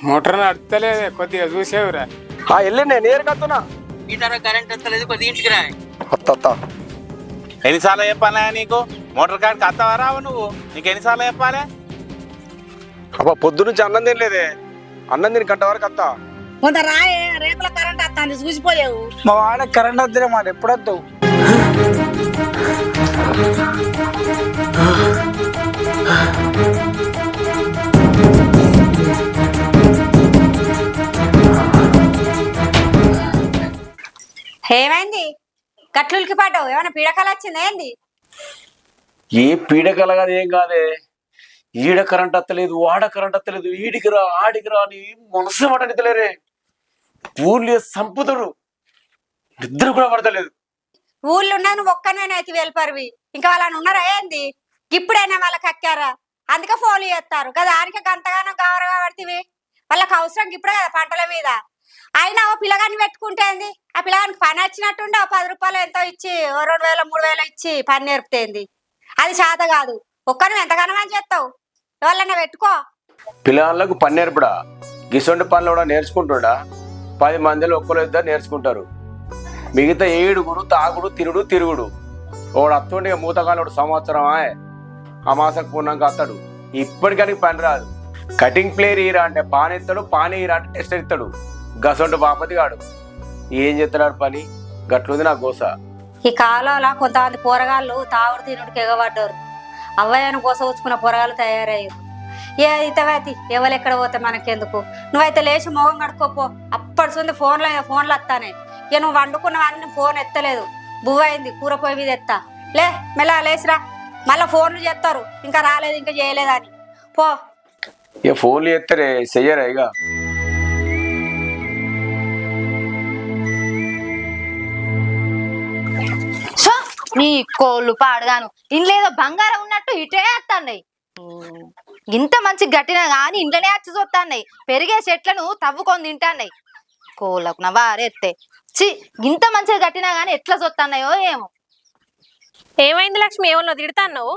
Motor నడతలేదు కొద్దిగా చూసేవురా. వెళ్ళి నేను నేరు కత్తున్నా. ఈ తర కరెంట్ వస్తలేదు, కొద్దిగా ఇంటికి రా. అత్త ఎన్నిసార్లు చెప్పాలా నీకు? మోటార్ కార్డ్కి అత్తవా రావు నువ్వు? నీకు ఎన్నిసార్లు చెప్పాలి? అబ్బా పొద్దు నుంచి అన్నం తినలేదే. అన్నం తిని గంట వరకు అత్త. కొంత రాయే, రేపుల కరెంట్ వస్తాను చూసిపోయావు. మా వాడ కరెంట్ వద్దులే మాట ఎప్పుడు వద్దావు? ఏమైంది గట్లుకి పడ్డావు? ఏమైనా పీడకలు వచ్చిందా ఏంది? ఏ పీడకల కాదు, ఏం కాదే. ఈడ కరెంట్ వస్తలేదు, వాడ కరెంట్ వస్తలేదు, ఈడికి రా ఆడికి రా అని మనసు పట్టనితలేరే. ఊర్లు సంపుతుడు, నిద్ర కూడా పడతలేదు. ఊళ్ళో ఉన్నా నువ్వు ఒక్కనేనైతే వెళ్ళిపరివి, ఇంకా వాళ్ళని ఉన్నారా ఏంది? ఇప్పుడైనా వాళ్ళకి అక్కారా? అందుకే ఫోన్లు చేస్తారు కదా. దానికి గంటగానో గౌరవ పడుతుంది. వాళ్ళకి అవసరం ఇప్పుడే కదా పంటల మీద. అయినా ఓ పిల్లగాని పెట్టుకుంటే ఏంది? ఆ పిల్లగానికి పని వచ్చినట్టుండే 10 రూపాయలు ఎంతో ఇచ్చి 2000 3000 ఇచ్చి పని నేర్పుతేంది? అది చేత కాదు. ఒక్కను ఎంతగానో అని చేస్తావు? ఎవరన్నా పెట్టుకో. పిల్లలకు పని నేర్పడా? గిసొంటి పనులు కూడా నేర్చుకుంటుడా? 10 మందిలో ఒక్కరు ఇద్దరు నేర్చుకుంటారు. మిగతా ఏడుగురు తాగుడు తిరుడు తిరుగుడు. ఒకడు అత్తుండే మూతకాలు ఒకడు సంవత్సరం అమాసకు పూర్ణంగా అత్తాడు. ఇప్పటికని పని రాదు. కటింగ్ ప్లేయర్ ఈరా అంటే పాని ఇస్తాడు, పానీ ఈరా అంటే టెస్ట్ ఇస్తాడు. గసొంటి బాపతి గాడు ఏం చేస్తున్నాడు పని? గట్లుంది నా గోస. ఈ కాలంలో కొంతమంది పోరగాళ్ళు తాగుడు తినుడికి ఎగబడ్డారు. అవ్వయ్యను కోస ఉంచుకున్న పొరగాలు తయారయ్యారు. ఏ ఇతవైతే ఎవరెక్కడ పోతే మనకెందుకు? నువ్వైతే లేచి మొహం కడుక్కోపో. అప్పటి సుంది ఫోన్లు వస్తానే. ఇక నువ్వు వండుకున్నవన్నీ ఫోన్ ఎత్తలేదు. బువ్వైంది, కూర పొయ్యి మీద ఎత్తా. మెల్ల లేచిరా. మళ్ళీ ఫోన్లు చేస్తారు, ఇంకా రాలేదు ఇంకా చేయలేదని. పో. ఇక ఫోన్లు ఎత్తరే చెయ్యరా? ఇక నీ కోళ్ళు పాడుగాను ఇంట్లో బంగారం ఉన్నట్టు ఇటే వస్తున్నాయి. ఇంత మంచి గట్టినా గాని ఇంట్లోనే వచ్చి చూస్తున్నాయి. పెరిగే చెట్లను తవ్వుకొని తింటాన్నాయి. కోళ్ళకు నా వారెత్తే చి ఇంత మంచిగా గట్టినా గాని ఎట్లా చూస్తున్నాయో ఏమో. ఏమైంది లక్ష్మి? ఏమన్నా తిడతాన్నావు?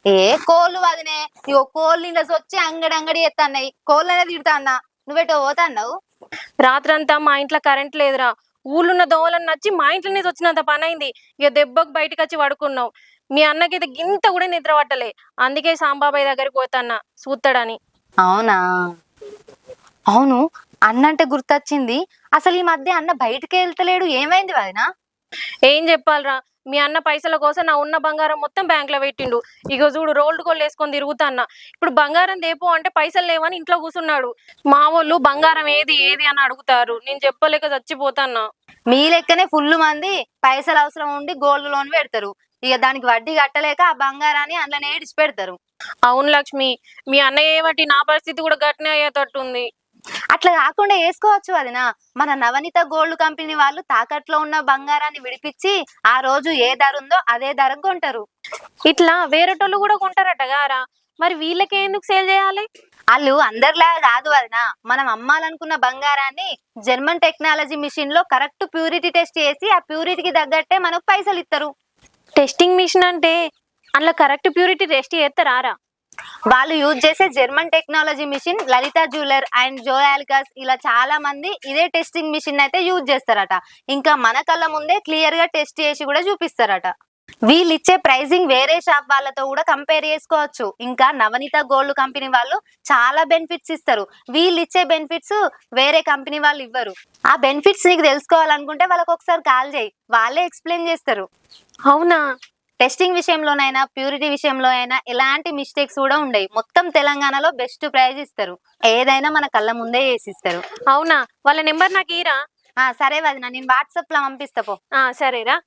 ఏ కోళ్ళు వదినే, ఇగో కోళ్ళు ఇంట్లో వచ్చి అంగడి ఎత్తన్నాయి. కోళ్ళనే తిడతాన్నా. నువ్వెటో పోతాన్నావు? రాత్రంతా మా ఇంట్లో కరెంట్ లేదురా. ఊళ్ళున్న దోవలను నచ్చి మా ఇంట్లోనే వచ్చినంత పని అయింది. ఇక దెబ్బకు బయటకు వచ్చి పడుకున్నావు. మీ అన్నకైతే గింత కూడా నిద్ర పట్టలే. అందుకే సాంబాబాయ్ దగ్గరికి పోతాన్నా చూస్తాడని. అవునా? అవును, అన్నంటే గుర్తొచ్చింది. అసలు ఈ మధ్య అన్న బయటకే వెళ్తలేడు. ఏమైంది వదినా? ఏం చెప్పాలరా, మీ అన్న పైసల కోసం నా ఉన్న బంగారం మొత్తం బ్యాంక్ లో పెట్టిండు. ఇక చూడు రోల్డ్ గోల్డ్ వేసుకొని తిరుగుతాన్నా. ఇప్పుడు బంగారం దేపో అంటే పైసలు లేవని ఇంట్లో కూర్చున్నాడు. మా వాళ్ళు బంగారం ఏది ఏది అని అడుగుతారు. నేను చెప్పలేక చచ్చిపోతాన్నా. మీ లెక్కనే ఫుల్ మంది పైసలు అవసరం ఉండి గోల్డ్ లోన్ పెడతారు. ఇక దానికి వడ్డీ కట్టలేక ఆ బంగారాన్ని అందులోనే ఇడిచి పెడతారు. అవును లక్ష్మి, మీ అన్నయ్య బట్టి నా పరిస్థితి కూడా గట్టినే అయ్యేటట్టుంది. అట్లా కాకుండా వేసుకోవచ్చు వదినా. మన నవనీత గోల్డ్ కంపెనీ వాళ్ళు తాకట్లో ఉన్న బంగారాన్ని విడిపించి ఆ రోజు ఏ ధర ఉందో అదే ధరకు కొంటారు. ఇట్లా వేరేటోళ్ళు కూడా కొంటారట గారా? మరి వీళ్ళకే ఎందుకు సేల్ చేయాలి? వాళ్ళు అందరిలాగా కాదు వదినా. మనం అమ్మాలనుకున్న బంగారాన్ని జర్మన్ టెక్నాలజీ మిషన్ లో కరెక్ట్ ప్యూరిటీ టెస్ట్ చేసి ఆ ప్యూరిటీకి తగ్గట్టే మనకు పైసలు ఇస్తారు. టెస్టింగ్ మిషన్ అంటే అందులో కరెక్ట్ ప్యూరిటీ టెస్ట్ చేస్తారా? వాళ్ళు యూజ్ చేసే German technology machine Lalitha jeweller and Joyalukkas ఇలా చాలా మంది ఇదే టెస్టింగ్ మిషన్ అయితే యూజ్ చేస్తారట. ఇంకా మన కళ్ళ ముందే క్లియర్ గా టెస్ట్ చేసి కూడా చూపిస్తారట. వీళ్ళు ఇచ్చే ప్రైజింగ్ వేరే షాప్ వాళ్ళతో కూడా కంపేర్ చేసుకోవచ్చు. ఇంకా నవనీత గోల్డ్ కంపెనీ వాళ్ళు చాలా బెనిఫిట్స్ ఇస్తారు. వీళ్ళు ఇచ్చే బెనిఫిట్స్ వేరే కంపెనీ వాళ్ళు ఇవ్వరు. ఆ బెనిఫిట్స్ నీకు తెలుసుకోవాలనుకుంటే వాళ్ళకి ఒకసారి కాల్ చేయి, వాళ్ళే ఎక్స్ప్లెయిన్ చేస్తారు. అవునా? టెస్టింగ్ విషయంలోనైనా ప్యూరిటీ విషయంలో అయినా ఎలాంటి మిస్టేక్స్ కూడా ఉండవు. మొత్తం తెలంగాణలో బెస్ట్ ప్రైజ్ ఇస్తారు. ఏదైనా మన కళ్ళ ముందే చేసిస్తారు. అవునా? వాళ్ళ నెంబర్ నాకు ఇరా. సరే వదినా, నేను వాట్సాప్ లో పంపిస్తా పో. సరేరా.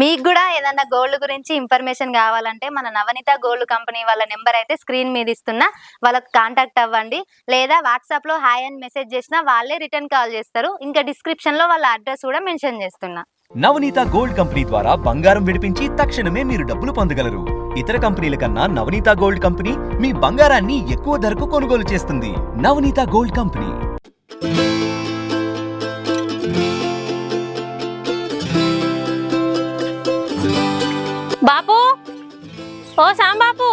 మీకు కూడా ఏదన్నా గోల్డ్ గురించి ఇన్ఫర్మేషన్ కావాలంటే మన నవనీత గోల్డ్ కంపెనీ వాళ్ళ నెంబర్ అయితే స్క్రీన్ మీద ఇస్తున్నా, వాళ్ళకి కాంటాక్ట్ అవ్వండి. లేదా వాట్సాప్ లో హాయ్ అని మెసేజ్ చేసినా వాళ్ళే రిటర్న్ కాల్ చేస్తారు. ఇంకా డిస్క్రిప్షన్ లో వాళ్ళ అడ్రస్ కూడా మెన్షన్ చేస్తున్నా. నవనీత గోల్డ్ కంపెనీ ద్వారా బంగారం విడిపించి తక్షణమే మీరు డబ్బులు పొందగలరు. ఇతర కంపెనీల కన్నా నవనీత గోల్డ్ కంపెనీ మీ బంగారాన్ని ఎక్కువ ధరకు కొనుగోలు చేస్తుంది. నవనీత గోల్డ్ కంపెనీ. బాపు, ఓ సాంబాపు,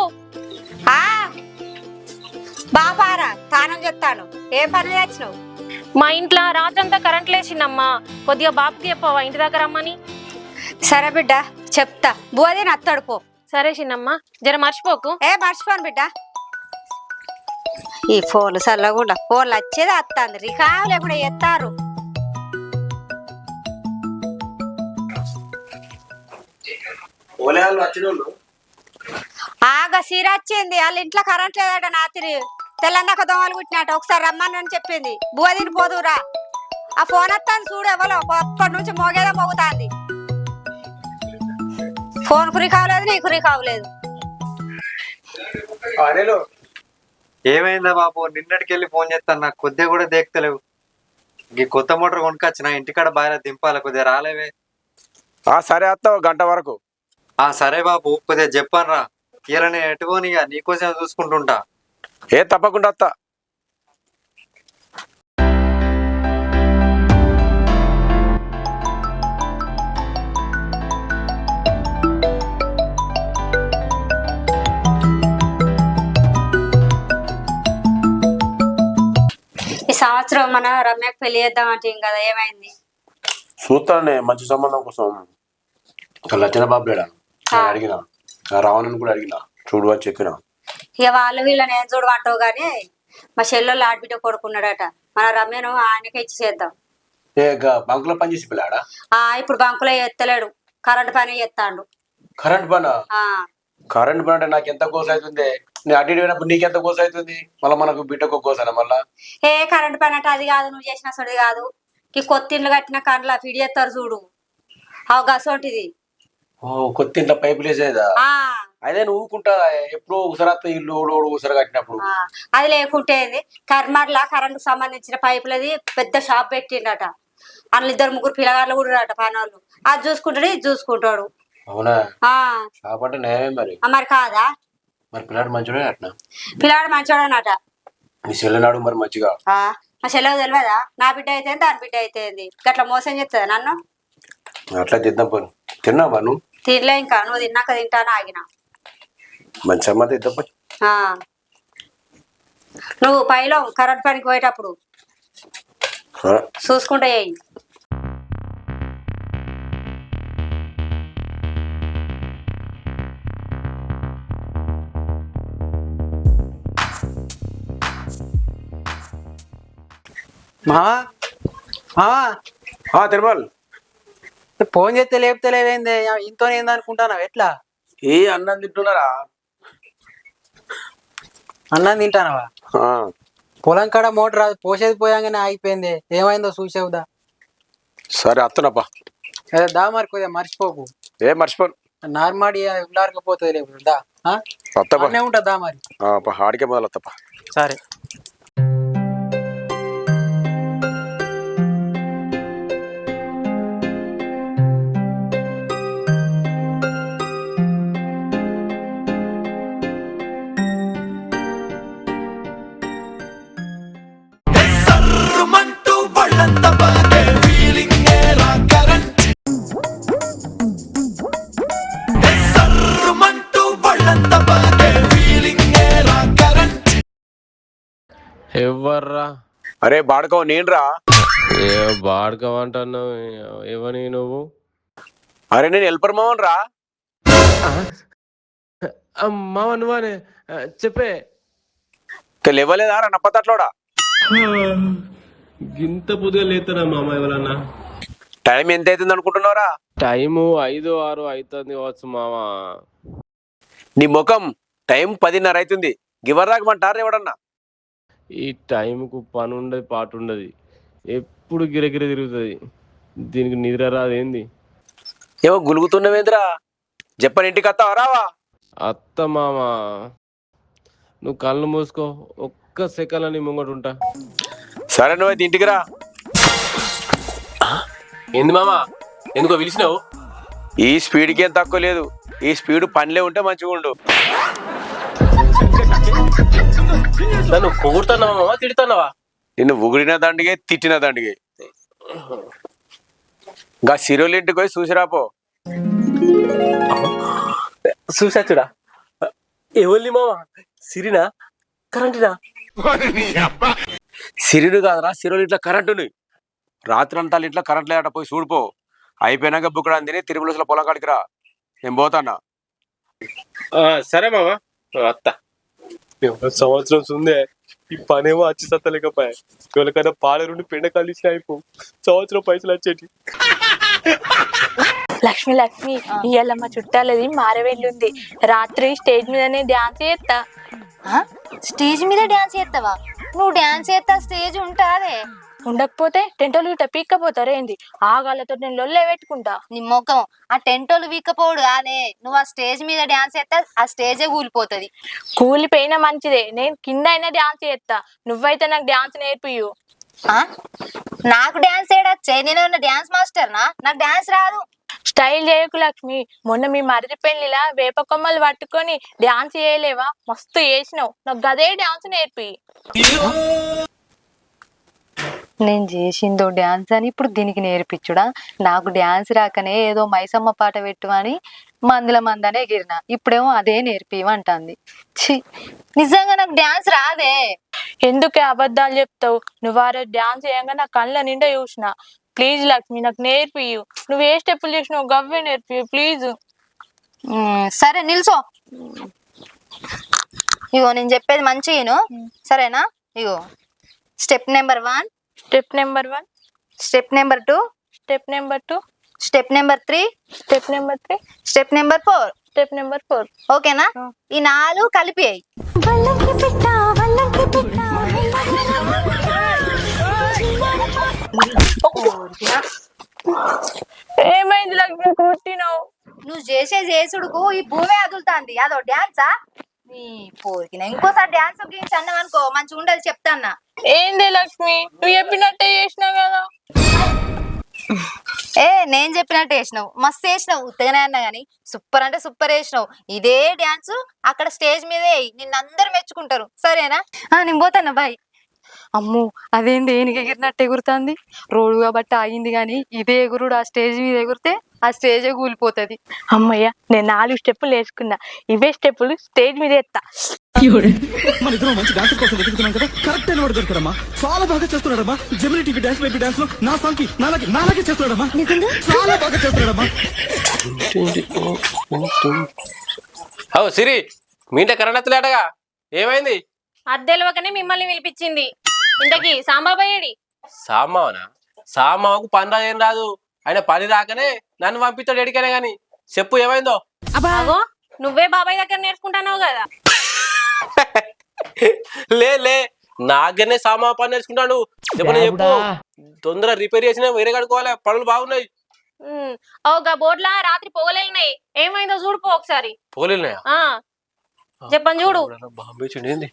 బాపారా తానం చెప్తాను. ఏ పని తెచ్చినావు? మా ఇంట్లో రాత్రంతా కరెంట్ లేచిందమ్మా, కొద్దిగా బాబుకి చెప్పవా ఇంటి దగ్గర రమ్మని. సరే బిడ్డ చెప్తా. బువది నత్తడు పో. సరే చిన్నమ్మా, జర మర్చిపోకు. ఏ మర్చిపోను బిడ్డ. ఈ ఫోన్లు చల్లకుండా ఫోన్లు వచ్చేది వస్తుంది, రికావు లేకుండా ఎత్తారు. ఆగ సీరొచ్చింది, వాళ్ళ ఇంట్లో కరెంట్ లేదట. రాత్రి తెల్లందాక దోమలు కుట్టినట్టు. ఒకసారి రమ్మని చెప్పింది. బువదిని పోదురా. ఆ ఫోన్ వస్తాను చూడు, ఎవరో అప్పటి నుంచి మోగేదో మోగుతాంది. ఫోన్ కురి కావలేదు, నీ కురి కావలేదు. ఏమైందా బాబు? నిన్నటికెళ్ళి ఫోన్ చేస్తాను, నాకు కొద్దిగా కూడా దేక్తలేవు. ఈ కొత్త మోటార్ కొనుకొచ్చిన, ఇంటికాడ బాగా దింపాలి, కొద్దిగా రాలేవే. సరే అత్త గంట వరకు. సరే బాబు, కొద్దిగా చెప్పాను రా. ఇలా నేను ఎటుకోనిగా నీకోసం చూసుకుంటుంటా. ఏ తప్పకుండా అత్త. ఈ సంవత్సరం మన రమ్యకు పెళ్లి చేద్దాం అంటే కదా, ఏమైంది? చూస్తానే మంచి సంబంధం కోసం లచ్చన బాబు లేడా అడిగిన, రావణని కూడా అడిగిన, చూడు అని చెప్పిన. ఇక వాళ్ళు వీళ్ళని ఏం చూడమంటావు గానీ మా చెల్లెళ్ళు ఆడబిడ్డ కొడుకున్నాడట. మన రమ్యను ఆయనకే ఇచ్చి చేద్దాం. బంకులో పని చేసి పిల్లాడా? ఇప్పుడు బంకులో ఎత్తలేడు, కరెంట్ పని చేస్తాడు. కరెంట్ పనా? కరెంట్ పని అంటే నాకు ఎంత కోస అవుతుంది. నేను అటు ఇటు పోయినప్పుడు నీకెంత కోస అవుతుంది, మళ్ళీ మనకు బిడ్డకు కోసానా మళ్ళా? ఏ కరెంట్ పని అంటే అది కాదు, నువ్వు చేసిన సొడి కాదు. ఈ కొత్త ఇండ్లు కట్టిన కండ్ల ఫిడి చేస్తారు చూడు, గసోటిది. కొత్త ఇంట్లో పైపులు వేసేదా? అదే నువ్వు ఊకుంటా ఎప్పుడో ఒకసారి ఇల్లు ఒకసారి కట్టినప్పుడు. అది లేకుంటే కర్మర్లా కరెంట్ సంబంధించిన పైపులది పెద్ద షాప్ పెట్టిండట. అందులో 2-3 పిల్లగాళ్ళు కూడా అట పనోళ్ళు. అది చూసుకుంటాడు, ఇది చూసుకుంటాడు. అవునా? షాప్ అంటే నేమే మరి. మరి కాదా? మరి పిల్లాడు మంచిగా అట్నా? పిల్లాడు మంచోడనట. నీ చెల్లెనాడు మరి మంచిగా? మా చెల్లెకు తెలియదా? నా బిడ్డ అయితే దాని బిడ్డ అయితే గట్లా మోసం చేస్తుందా నన్ను? అట్లా తిద్దాం పని. తిన్నావా నువ్వు? తినలే, ఇంకా నువ్వు తిన్నాక తింటాను ఆగిన. మంచి అమ్మాయి ఇద్దాం పని. నువ్వు పైలో కరెంట్ పనికి పోయేటప్పుడు చూసుకుంటా చేయి. మావా మావా, తిరుమల్ ఫోన్ చేస్తే లేపుతలేవేంది? ఇంతో ఏందనుకుంటానావు? ఎట్లా? ఏ అన్నం తింటున్నారా? అన్నం తింటానవా? పొలం కాడ మోటార్ పోసేది పోయాంగానే ఆగిపోయింది, ఏమైందో చూసేవుదా? సరే అత్తనప్పా. దా మరి, కొద్దిగా మర్చిపోకు. ఏ మర్చిపోను. నార్మాడి ఉల్లారకపోతుంది లేవు. దా ఉంటది, దా మరి. ఆడికే మొదలు వస్తప్ప. సరే. ఎవర్రా? అరే బాడకవు నేనురా. ఏ బాడకవంటున్నావు? ఎవని నువ్వు? అరే నేను హెల్పర్ మావన్ రా. మావ నువ్వనే చెప్పే. లేవలేదా రా నప్పతట్లోడా? గింత పొద్దుగా లేతారా మామ ఎవరన్నా? టైం ఎంత అవుతుంది అనుకుంటున్నావురా? టైము 5-6 అవుతుంది కావచ్చు మామ. నీ ముఖం టైం 10:30 అవుతుంది. గివర్ రాకమంటారు ఎవడన్నా? ఈ టైంకు పని ఉండదు, పాటు ఉండదు, ఎప్పుడు గిరగిర తిరుగుతుంది. దీనికి నిద్ర రాదేంది? ఏమో గులుగుతున్నవేంద్రా? చెప్పని ఇంటికి వస్తావా రావా? అత్త మామ, నువ్వు కళ్ళు మూసుకో, ఒక్క సెకండ్ అని ముంగట ఉంటా. సరే నువ్వైతే ఇంటికి రా. ఏంది మామ, ఎందుకో పిలిచినావు? ఈ స్పీడ్కి ఏం తక్కువ లేదు. ఈ స్పీడ్ పనిలే ఉంటే మంచిగా ఉండు. నన్ను పొగుడుతున్నావా మామ, తిడుతున్నావా? నిన్ను ఉగిడిన దండిగే, తిట్టిన దండిగే. ఇంకా సిరోలు ఇంటికి పోయి చూసిరాపో. చూసా చూడా. ఎవరిని మామ? సిరినా? కరెంటునా? సిరిలు కాదురా, సిరులు ఇట్లా కరెంటుని. రాత్రి అంతా ఇట్లా కరెంట్ లేదట, పోయి చూడిపో. అయిపోయినాక బుక్కడా తిని తిరుమల పొలం కాడికి రా, నేను పోతాన్నా. సరే మామ అత్త. సంవత్సరం ఉందే ఈ పనేమో వచ్చి సత్తలేకపోయా. ఎవరికైనా పాలరుండి పెండ కలిసి అయిపో, సంవత్సరం పైసలు వచ్చేటి. లక్ష్మి లక్ష్మి, ఇవాళ మా చుట్టాలది మారవెళ్ళుంది. రాత్రి స్టేజ్ మీదనే డాన్స్ చేస్తా. స్టేజ్ మీద డాన్స్ చేస్తావా? నువ్వు డాన్స్ చేస్తా స్టేజ్ ఉంటాదే. ఉండకపోతే టెంటోలు ఇట్ట పీక్కపోతారు ఏంది? ఆగాలతో నేను లొల్లే పెట్టుకుంటా. నీ ముఖం ఆ టెంటోలు వీక్కపోడు కాదే. నువ్వు ఆ స్టేజ్ మీద డాన్స్ చేస్తా ఆ స్టేజే కూలిపోతుంది. కూలిపోయినా మంచిదే, నేను కింద అయినా డాన్స్ చేస్తా. నువ్వైతే నాకు డాన్స్ నేర్పియు. నాకు డాన్స్ చేయడచ్చే, నేను డాన్స్ మాస్టర్నా? నాకు డాన్స్ రాదు. స్టైల్ చేయకు లక్ష్మి. మొన్న మీ మరిది పెళ్లిలా వేప కొమ్మలు పట్టుకొని డాన్స్ చేయలేవా? మస్తు చేసినావు. నాకు గదే డాన్స్ నేర్పి. నేను చేసిందో డాన్స్ అని ఇప్పుడు దీనికి నేర్పించుడా? నాకు డాన్స్ రాకనే ఏదో మైసమ్మ పాట పెట్టు అని మందనే ఎగిరిన, ఇప్పుడేమో అదే నేర్పివంటుంది. ఛీ, నిజంగా నాకు డాన్స్ రాదే. ఎందుకే అబద్ధాలు చెప్తావు? నువ్వు ఆ రోజు డాన్స్ చేయంగా నా కళ్ళ నిండా చూసిన. ప్లీజ్ లక్ష్మి, నాకు నేర్పియు. నువ్వు ఏ స్టెప్పులు చేసినావు గవ్వే నేర్పియు ప్లీజ్. సరే నిల్చో. ఇగో నేను చెప్పేది మంచిగా సరేనా? ఇగో step number 1, step number 1, step number 2, step number 2, step number 3, step number 3, step number 4, step number 4. ఓకేనా? ఈ 4 కలిపి అయ్యి. ఏమైంది లక్ష్మి, కొట్టినావు? నువ్వు చేసే చేసుడుకు ఈ భూమే అదులుతాంది. అదో డాన్సా? నీ పోరికిన ఇంకోసారి డాన్స్ గురించి అన్నావు అనుకో మంచిగా ఉండదు చెప్తాన్నా. ఏంది లక్ష్మి, నువ్వు చెప్పినట్టే చేసినావు కదా. నేను చెప్పినట్టు వేసినావు, మస్తు వేసినావు. ఉత్తగానే అన్నా గానీ సూపర్ అంటే సూపర్ వేసినావు. ఇదే డాన్స్ అక్కడ స్టేజ్ మీదే నిన్ను అందరు మెచ్చుకుంటారు. సరేనా? నేను పోతాను బాయ్. అమ్ము, అదేంది ఏనికి ఎగిరినట్టు ఎగురుతుంది? రోడ్డు కాబట్టి ఆగింది గాని ఇదే ఎగురుడు ఆ స్టేజ్ మీద ఎగురితే ఆ స్టేజే కూలిపోతుంది. అమ్మయ్య, నేను 4 స్టెప్పులు వేసుకున్నా. ఇవే స్టెప్పులు స్టేజ్ మీద ఎత్తా. మన ఇద్దరం మంచి డాన్స్ కోసం వెతుకుతున్నాం కదా, కరెక్ట్ అయిన వాడు దొరికారమ్మా. చాలా బాగా చేస్తున్నాడమ్మా. Gemini TV dance baby dance లో నా సాంగ్ కి నాలాగే చేస్తున్నాడమ్మా. చాలా బాగా చేస్తున్నాడమ్మా. సిరి, మీ ఇంట కరెంట్ ఎత్తలేటగా, ఏమైంది? అద్దెలవకనే మిమ్మల్ని పిలిపించింది. ఇంతకీ సాంబాబాయేడి? సామావనా? సామావకు పని రాదు, ఏం రాదు. ఆయన పని రాకనే నన్ను పంపిస్తాడు ఎడికనే గాని. చెప్పు ఏమైందో? అగో, నువ్వే బాబాయ్ దగ్గర నేర్చుకుంటున్నావు కదా. లే నాగనే సామా పని నేర్చుకుంటాడు. చెప్పు, తొందర రిపేర్ చేసినా వేరే కడుకోవాలి, పనులు బాగున్నాయి. ఓగా బోర్డులా రాత్రి పొగలేనాయి, ఏమైందో చూడుకో ఒకసారి. పోలేనాయా? చెప్పని చూడు. బాంబే చూడండి.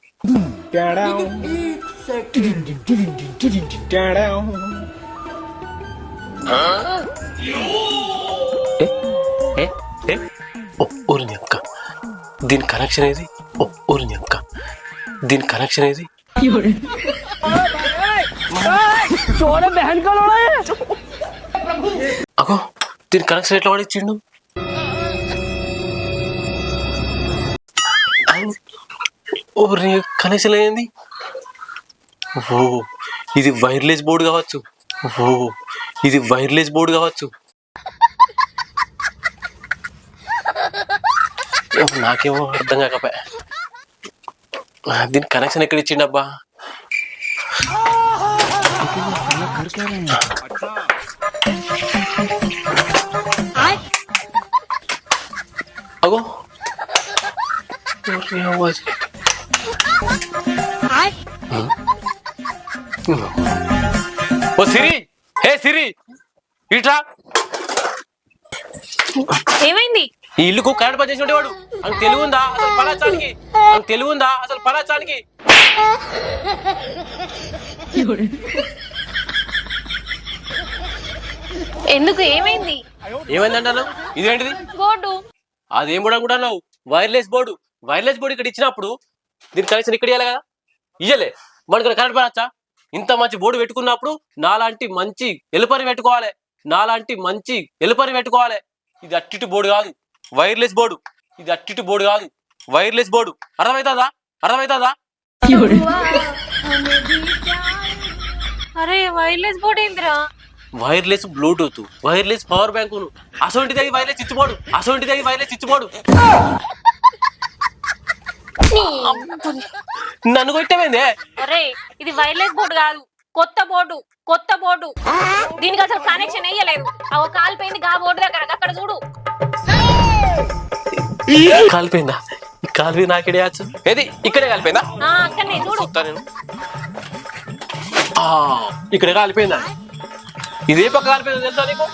ఊరిని అక్క, దీని కనెక్షన్ ఏది? ఊరిని అక్క, దీని కనెక్షన్ ఏది? అగో, దీని కనెక్షన్ ఎట్లా వాడిచ్చిండు? ఊరి కనెక్షన్ ఏంది? ఓ, ఇది వైర్లెస్ బోర్డు కావచ్చు. ఇది వైర్లెస్ బోర్డు కావచ్చు. నాకేమో అర్థం కాకపోయా. దీని కనెక్షన్ ఎక్కడ ఇచ్చిండబ్బా? అగో, ఓ సిరి, హే సిరి, ఇట్లా. ఏమైంది? ఈ ఇల్లుకు కరెంట్ పని చేసి వాడు అని తెలుగుందా అసలు పలాచానికి? అని తెలుగుందా అసలు పలాచానికి? ఎందుకు ఏమైంది? ఏమైందంటాను? ఇదేంటిది? బోర్డు. అదేం బోర్డు అనుకుంటున్నావు? Wireless board. వైర్లెస్ బోర్డు ఇక్కడ ఇచ్చినప్పుడు దీని కనెక్షన్ ఇక్కడ ఇవ్వాలి కదా, ఇయ్యలే. మనకి కరెంట్ పడచ్చా? ఇంత మంచి బోర్డు పెట్టుకున్నప్పుడు నాలాంటి మంచి ఎలుపని పెట్టుకోవాలి. ఇది అట్టిటి బోర్డు కాదు, వైర్లెస్ బోర్డు. ఇది అట్టిటి బోర్డు కాదు, వైర్లెస్ బోర్డు. అర్థమవుతుందా? అరే వైర్లెస్ బోర్డ్ ఏందిరా? Wireless bluetooth, wireless power bank, అసొంటిది వైర్లెస్ ఇచ్చిపోడు, అసొంటిది వైర్లెస్ ఇచ్చిపోడు. నన్ను కొట్టమైందే. అరే ఇది వైర్లెస్ బోర్డు కాదు, కొత్త బోర్డు, కొత్త బోర్డు. దీనికి అసలు కనెక్షన్ వేయలేదు. ఆ ఒక కాలిపోయింది గా బోర్డు దగ్గర, అక్కడ చూడు. కాలిపోయిందా? కాలిపి నాకెడే ఏది ఇక్కడే కాలిపోయిందా? అక్కడనే చూడు. చూస్తా నేను. ఇక్కడే కాలిపోయిందా? ఇది ఏ పక్క కాలిపోయింది తెలుసా నీకు?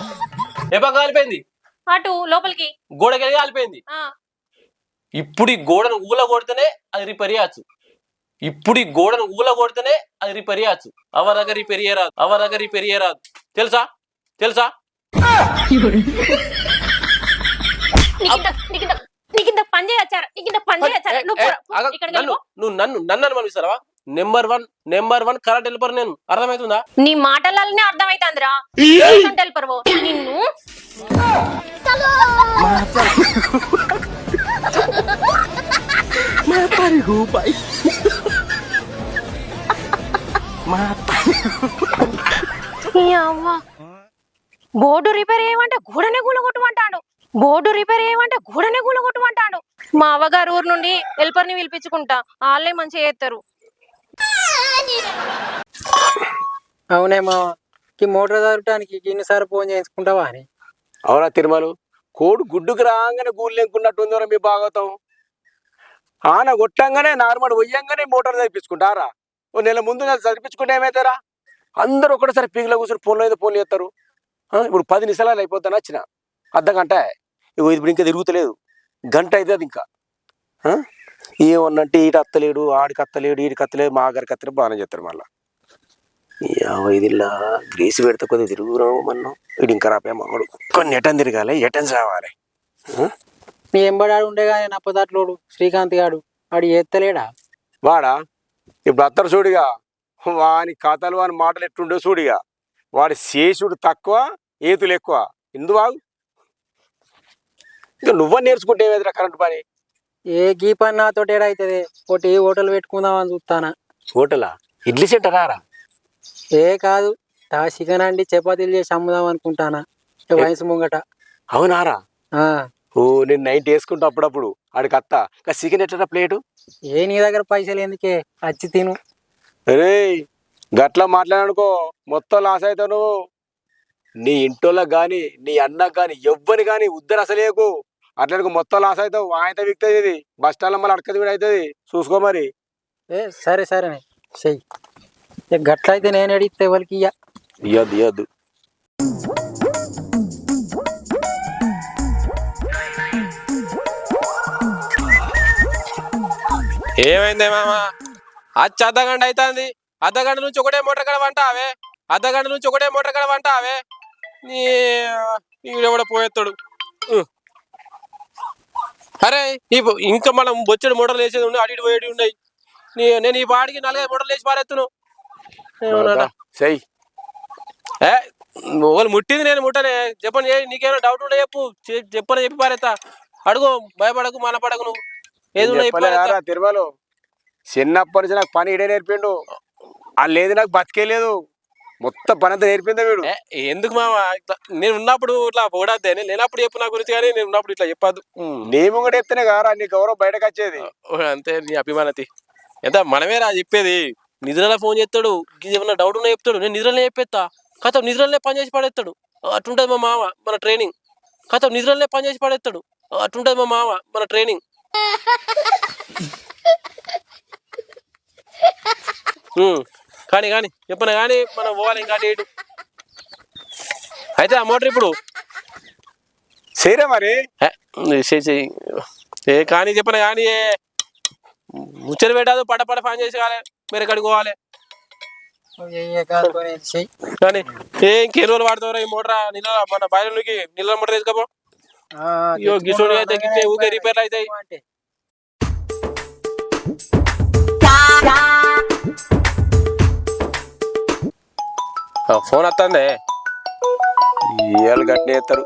ఏ పక్క కాలిపోయింది? అటు లోపలికి గోడకి కాలిపోయింది. ఇప్పుడు ఈ గోడను ఊల కొడితేనే అది రిపేర్ చేయచ్చు. ఇప్పుడు ఈ గోడను ఊల కొడితేనే అది రిపేర్ చేయచ్చు. అవరగా రిపేర్ చేయరాదు, అవరగా రిపేర్ చేయరాదు. తెలుసా? తెలుసా? నీకింత పని చేయచ్చారా? నీకింత పని చేయచ్చారా? నువ్వు నన్ను అనుమానిస్తావా? నెంబర్ వన్ కరెంట్ హెల్పర్ నేను. అర్థమవుతుందా? నీ మాటలనే అర్థమైతుందిరా. హెల్పర్ నిన్ను బోర్డు రిపేర్ చేయమంటే గూడనే కూలగొట్టమంటాడు. బోర్డు రిపేర్ చేయమంటే గూడనే కూలగొట్టమంటాడు. మా అవ్వగారు ఊరు నుండి హెల్పర్ ని పిలిపించుకుంటా, వాళ్ళే మంచిగా చేస్తారు. అవునే మావా, ఈ మోటార్ దొరకడానికి ఎన్నిసార్లు ఫోన్ చేసుకుంటావా అని. అవునా తిరుమలు, కోడు గుడ్డుకు రాగానే గూళ్ళు లేకున్నట్టుందో మీ భాగవతం. ఆన కొట్టంగానే నార్మల్ పోయంగానే మోటార్ చదివించుకుంటారా? ఓ నెల ముందు చదివించుకుంటే ఏమవుతారా? అందరూ ఒకటేసారి పీగలో కూర్చొని ఫోన్లో అయితే ఫోన్లు చేస్తారు. ఇప్పుడు 10 నిమిషాలు అయిపోతాను వచ్చిన అర్ధ గంట. ఇప్పుడు ఇంకా తిరుగుతలేదు, గంట అవుతుంది ఇంకా. ఏమన్నంటే ఈడు అత్తలేడు, ఆడికి అత్తలేడు, ఈడికి అత్తలేడు, మా గారికి అత్తలేడు, బాగానే చేస్తారు. మళ్ళీ 50 గ్రీసు పెడితే కొద్దిగా తిరుగురావు మనం. వీడు ఇంకా రాపే మామూడు కొన్ని ఎటన్ తిరగాలి, ఎటన్ చావాలి. నీ ఎంబడాడు ఉండేగా నప్పదాట్లోడు శ్రీకాంత్ గాడు, వాడు ఎత్తలేడా? వాడా ఇప్పుడు అత్తరు చూడిగా, వాని కథలు వాని మాటలు ఎట్టుండో చూడిగా. వాడి శేషుడు తక్కువ, ఏతులు ఎక్కువ. ఇందువాగు ఇంకా నువ్వు నేర్చుకుంటే ఏమైనా కరెంట్ పని. ఏ గీ పని నాతో ఏడైతుంది. ఒకటి హోటల్ పెట్టుకుందామని చూస్తానా. హోటలా? ఇడ్లీ సెంటర్ రారా? ఏ కాదు, చికెన్ అండి చపాతీలు చేసి అమ్ముదాం అనుకుంటానా వయసు ముంగట. అవునారా? ఓ నేను నైట్ వేసుకుంటా అప్పుడప్పుడు. ఆడికి అత్త చికెన్ ఎట్లా ప్లేటు? ఏ నీ దగ్గర పైసలు ఎందుకే, వచ్చి తిను. అరే గట్లా మాట్లాడనుకో మొత్తం లాస్ అవుతావు నువ్వు. నీ ఇంటోళ్ళకి కానీ నీ అన్నకు కానీ ఎవ్వని కానీ ఉద్దరు అసలేకు. అట్లా మొత్తం లాస్ అవుతావు. ఆయన విక్తుంది ఇది బస్ స్టాండ్లో మళ్ళీ అడకది కూడా అవుతుంది. చూసుకో మరి. సరే సరే చెయ్యి. గట్లయితే నేను అడిగితే ఎవరికి ఇయ్యద్దు ఇయ్యద్దు. ఏమైందే మామా? అచ్చి అర్ధగంట అవుతుంది. అర్ధగంట నుంచి ఒకటే మోటార్ కడ వంట అవే, అర్ధగంట నుంచి ఒకటే మోటార్ కడ వంట అవే. కూడా పోయేస్తాడు. అరే ఇంకా మనం బొచ్చడు మోటార్లు వేసేది ఉండే, అటు ఇటు పోయేటి ఉన్నాయి. నేను ఈ పాడికి 4-5 మోటార్లు వేసి పారేస్తాను. వాళ్ళు ముట్టింది, నేను ముట్టనే. చెప్పని నీకేమైనా డౌట్ ఉండే చెప్పని చెప్పి పారేస్తా. అడుగు, భయపడకు, మన పడకు. నువ్వు ఏది తిరుమల చిన్నప్పటి నుంచి నాకు పని ఇడే నేర్పిండు. అది లేదు నాకు బతికే లేదు. మొత్తం పని అంతా నేర్పిందా వీడు. ఎందుకు మామ? నేను ఉన్నప్పుడు ఇట్లా పోడద్దే, నేను లేనప్పుడు చెప్పు నా గురించి. కానీ నేను ఉన్నప్పుడు ఇట్లా చెప్పద్దు. నీ ముంగట చెప్తేనే కారా నీ గౌరవం బయటకు వచ్చేది. అంతే నీ అభిమానతి. ఎంత మనమే రా చెప్పేది. నిద్రలో ఫోన్ చేస్తాడు, ఏమన్నా డౌట్ ఉన్నా చెప్తాడు. నేను నిద్రలే చెప్పేస్తా. కథ నిద్రలే పని చేసి పడేస్తాడు. అటుంటది మా మామ మన ట్రైనింగ్. కథ నిద్రలే పని చేసి పడేస్తాడు. అటుంటది మా మామ మన ట్రైనింగ్. కానీ కానీ చెప్పిన కానీ మనం పోవాలి ఇంకా డేటు. అయితే ఆ మోటార్ ఇప్పుడు చేయరా మరి. కానీ చెప్పిన కానీ ముచ్చలు పెట్టాదు, పడ పని చేసి కాలే మీరు ఎక్కడికి పోవాలి. కానీ ఇంకెన్ని రోజులు వాడతారా ఈ మోటార్? నీళ్ళ మన బాయిలకి నీళ్ళ మోటార్ తీసుకపో. గిసోడి అయితే ఊకే రిపేర్లు అవుతాయి. ఫోన్ వస్తుంది. ఇవాళ గట్టినే చేస్తారు.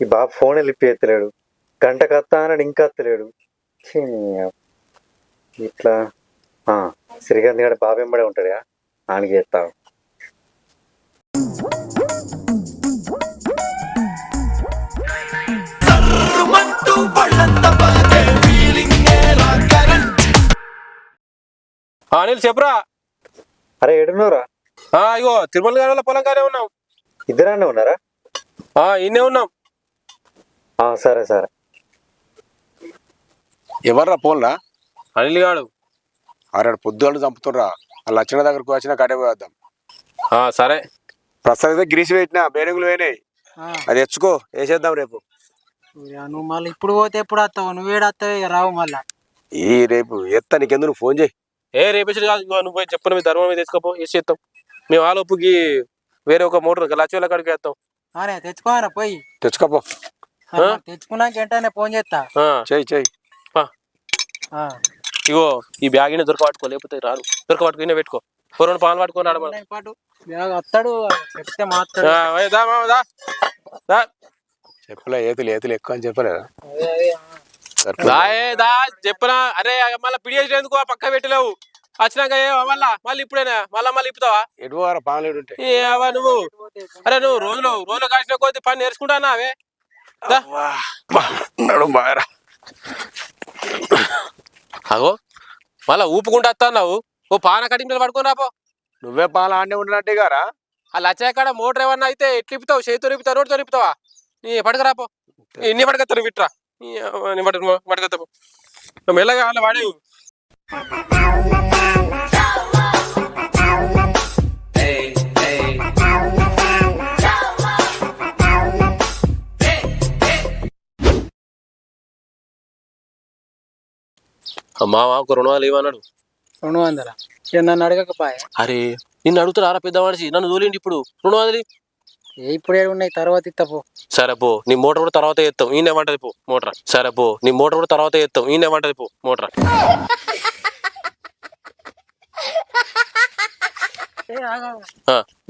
ఈ బాబు ఫోన్ వెళ్ళిపోయలేడు. గంటకు వస్తా అని ఇంకా వస్తలేడు. ఛీ, ఇట్లా శ్రీకాంత్ గడ బాబు వెంబడే ఉంటాడుగా, ఆయనకి చేస్తావు. అనిల్ చెప్పురా. అరే ఎడున్నావురా? ఇగో తిరుమల గారి పొలం గానే ఉన్నాం. ఇద్దరన్నా ఉన్నారా? ఇన్నే ఉన్నాం. సరే సరే. ఎవర్రా పోన్రా? అనిల్ గాడు. అరే పొద్దుగాళ్ళు చంపుతుర్రా. ఆ లక్షణ దగ్గరకు వచ్చినా కడే పోద్దాం. సరే. ప్రస్తుతం అయితే గ్రీస్ పెట్టినా, బేరింగులు పోయినాయి. అది తెచ్చుకో, వేసేద్దాం రేపు. నువ్వు మళ్ళీ ఇప్పుడు పోతే ఎప్పుడు వస్తావు? నువ్వేడస్తావు, ఇక రావు మళ్ళా. ఈ రేపు ఎత్తా, నీకెందుకు నువ్వు ఫోన్ చేయి. రేపేసి కాదు, నువ్వు పోయి చెప్పిన మీ ధర్మం మీద తెచ్చుకోపో, వేసి చేస్తాం. మేము ఆలోపుకి వేరే ఒక మోటార్ లక్షల కాడికి వేస్తాం. తెచ్చుకోరా పోయి. తెచ్చుకోపో. తెచ్చుకున్నాక వెంటనే ఫోన్ చేస్తా. చెయ్యి చెయ్యి. ఇగో ఈ బ్యాగ్ దొరకబట్టుకో, లేకపోతే రాదు. దొరకబట్టుకునే పెట్టుకో, రెండు పాలు పట్టుకొని పాటు వస్తాడు, చెప్తే మాట్లాడు. చెప్పలే ఏతులు ఏతులు ఎక్కువ అని చెప్పలేదా? చెప్పనా? అరే మళ్ళీ పిడియేసి ఎందుకు పక్క పెట్టలేవు? వచ్చినాక మళ్ళీ ఇప్పుడేనా మళ్ళీ ఇప్పుతావా? ఎటువారా పాలు ఉంటాయి నువ్వు? అరే నువ్వు రోజులు కాసిన కొద్ది పని నేర్చుకుంటానా? అవే బాగా. అగో మళ్ళా ఊపుకుంటా వస్తావు. ఓ పాన కటింగ్ పడుకొని రాపో. నువ్వే పాలు ఆడనే ఉండనట్టే గారా? ఆ లచ్చాకాడ మోటార్ ఏమన్నా అయితే ఎట్లు ఇప్పుతావు? చేతితో నింపుతావు, రోడ్తో నింపుతావా? నీ పడకరాపో. నీ పడకత్తాను విట్రా, పడకత్తావు మెల్లగా వాళ్ళ వాడే. మామ ఒక 200 ఇవ్వన్నాడు. 200? నన్ను అడగకపోయా? అరే నిన్ను అడుగుతారా పెద్ద మనిషి? నన్ను తోలేండి ఇప్పుడు 200. ఇప్పుడు ఉన్నాయి, తర్వాత ఇస్తాపో. సరే పో, నీ మోటార్ కూడా తర్వాత ఎత్తాం. ఈయనేమంటది పో మోటార్. సరే పో, నీ మోటార్ కూడా తర్వాత ఎత్తాం. ఈయనేమంటది పో మోటార్.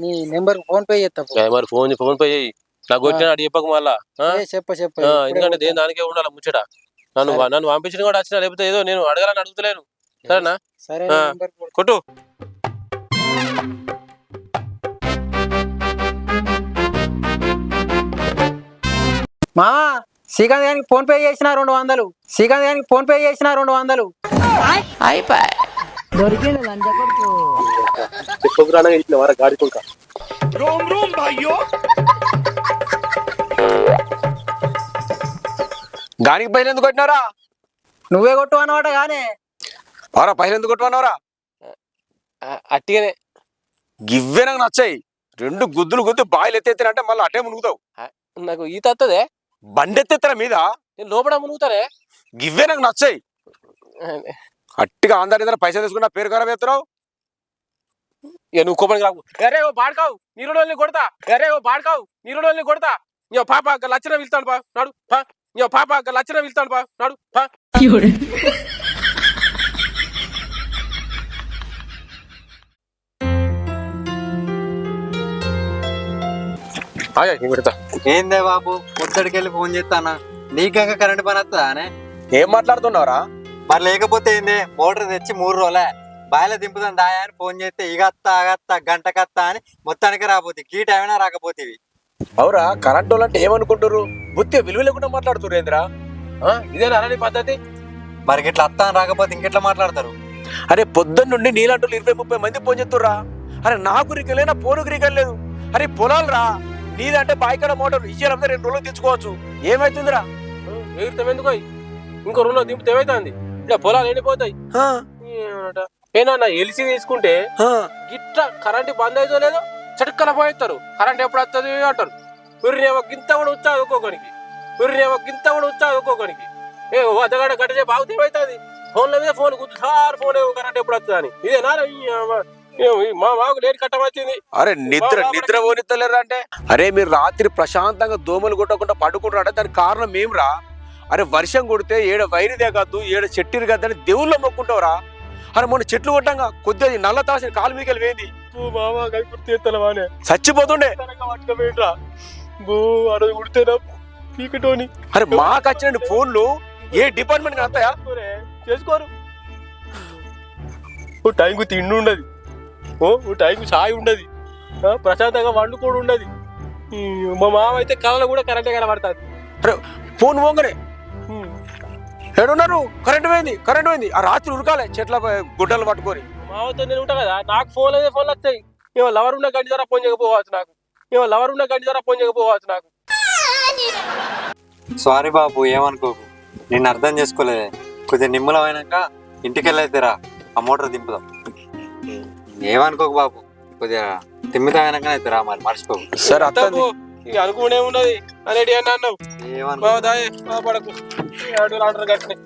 నీ నెంబర్ ఫోన్ పే చేస్తా. మరి ఫోన్ పే చేయి. నాకు వచ్చిన అడి చెప్పకు మళ్ళా. చెప్ప. ఎందుకంటే దేని దానికే ఉండాలి ముచ్చట. నన్ను పంపించిన కూడా వచ్చినా, లేకపోతే ఏదో నేను అడగాలని అడుగుతలేను. సరేనా? సరే కొట్టు. మామా శ్రీకాంత్ గారికి ఫోన్ పే చేసిన 200. శ్రీకాంత్ గారికి ఫోన్ పే చేసిన 200. అయిపోయి దొరికింది లంచ కొడుకు. గాడి కొడుక. దానికి పైన ఎందుకు కొట్టినారా? నువ్వే కొట్టు అన్నమాట. గానే వారా పైన ఎందుకు కొట్టుకున్నావురా? అట్టిగానే గివ్వే నాకు నచ్చాయి. 2 గుద్దులు గుద్దు బాయిలు ఎత్తేస్తానంటే మళ్ళీ అట్టే మునుగుతావు. నాకు ఈత వస్తుంది. బండి ఎత్తేస్తారా మీద? నేను లోపల మునుగుతానే. గివ్వే నాకు నచ్చాయి. అట్టిగా అందరి పైసలు తీసుకున్నా పేరు ఖరాబ్ చేస్తున్నావు. ఇక నువ్వు కోపనికి రాకు. అరే ఓ బాడకావు నీరుడోల్ని కొడతా. అరే ఓ బాడకావు నీరుడోల్ని కొడతా. ఇక పాప లచ్చన వెళ్తాను బా నాడు. ఇక పాప లచ్చన వెళ్తాను బా నాడు. ఏందే బాబు పొద్దుడికెళ్ళి ఫోన్ చేస్తానా? నీకంగా కరెంట్ పని వస్తుందా అనే? ఏం మాట్లాడుతున్నావురా? మరి లేకపోతే ఏంది, మోటార్ తెచ్చి 3 రోజులే బాయిలో దింపుతాను దాయా అని ఫోన్ చేస్తే ఇగత్తా అగత్తా గంటకత్తా అని మొత్తానికి రాబోతే ఈ టైమైనా రాకపోతేవి. అవురా కరెంట్ వాళ్ళు అంటే ఏమనుకుంటారు? బుద్ధి విలువ లేకుండా మాట్లాడుతున్నారు ఏంద్రా? ఇదేనా నీ పద్ధతి? మరి ఇట్లా అత్తా అని రాకపోతే ఇంకెట్లా మాట్లాడతారు? అరే పొద్దున్న నుండి నీలాంటి 20-30 మంది ఫోన్ చేస్తుర్రా. అరే నాకు రికలేనా పోనుకు రికలేదు. అరే పొలాలు రా నీదంటే బాయికాడ మోటార్ ఇచ్చారంటే 2 రోజులు తెచ్చుకోవచ్చు. ఏమైతుందిరా? ఎగురుతాం ఎందుకు? ఇంకో 2 రోజులు దింపితే ఏమైతుంది? ఇట్లా పొలాలు ఎండిపోతాయి. ఏనా ఎలిసి తీసుకుంటే గిట్ట కరెంట్ బంద్ అవుతో లేదో చటుక్కల పోయేస్తారు. కరెంట్ ఎప్పుడు వస్తుంది అంటారు. ఊరినేమో గింత కూడా వచ్చాది ఒక్కొక్కరికి. ఏ అద్దగడ గడ్డ బాగుతే ఏమవుతుంది? ఫోన్ల మీద ఫోన్ గుర్తుసారి ఫోన్ కరెంట్ ఎప్పుడు వస్తుంది అని. ఇదేనా మా మాకు లేట్ కట్టమొచ్చింది. అరే నిద్ర పోనిత్తలేరా అంటే? అరే మీరు రాత్రి ప్రశాంతంగా దోమలు కొట్టకుండా పడుకుంటారంటే దానికి కారణం మేమురా. అరే వర్షం కొడితే ఏడ వైరు దిగద్దు ఏడ చెట్టు గద్దని దేవుళ్ళ మొక్కుంటావురా. అరే మొన్న చెట్లు కొట్టంగా కొద్దిగా నల్ల తాసిన కాలు మీకెళ్ళి వేయింది మామా గుర్తు చచ్చిపోతుండే. ఆ రోజు కుడితేనా పీకటోని అరే మాకు వచ్చిన ఫోన్లు ఏ డిపార్ట్మెంట్ వస్తాయా? చేసుకోరు. ఓ టైంకు తిండి ఉండదు, ఓ టైంకు సాయి ఉండదు, ప్రశాంతంగా వండుకోడు ఉండదు. మా మామ అయితే కళలో కూడా కరెంటే కనబడుతుంది. అరే ఫోన్ పోగానే ఏడున్నారు, కరెంట్ పోయింది. ఆ రాత్రి ఉరకాలే చెట్ల గుడ్డలు పట్టుకొని. మామతో నేను ఉంటా కదా, నాకు ఫోన్లు వస్తాయి. ఏమో లవర్ ఉన్న గంట ద్వారా ఫోన్ చేయకపోవచ్చు నాకు. సారీ బాబు, ఏమనుకోకు, నేను అర్థం చేసుకోలేదే. కొద్దిగా నిమ్మలమైనాక ఇంటికి వెళ్ళైతేరా ఆ మోటార్ దింపుదాం. ఏమనుకోకు బాబు, కొద్దిగా తిమ్మితమైనాక అయితే రా, మరి మర్చిపోకు. సరే ఇక అనుకునే ఉన్నది అనేది అని అన్నావు. ఏమనుకో పడకు ఆర్డర్ కట్టినాయి.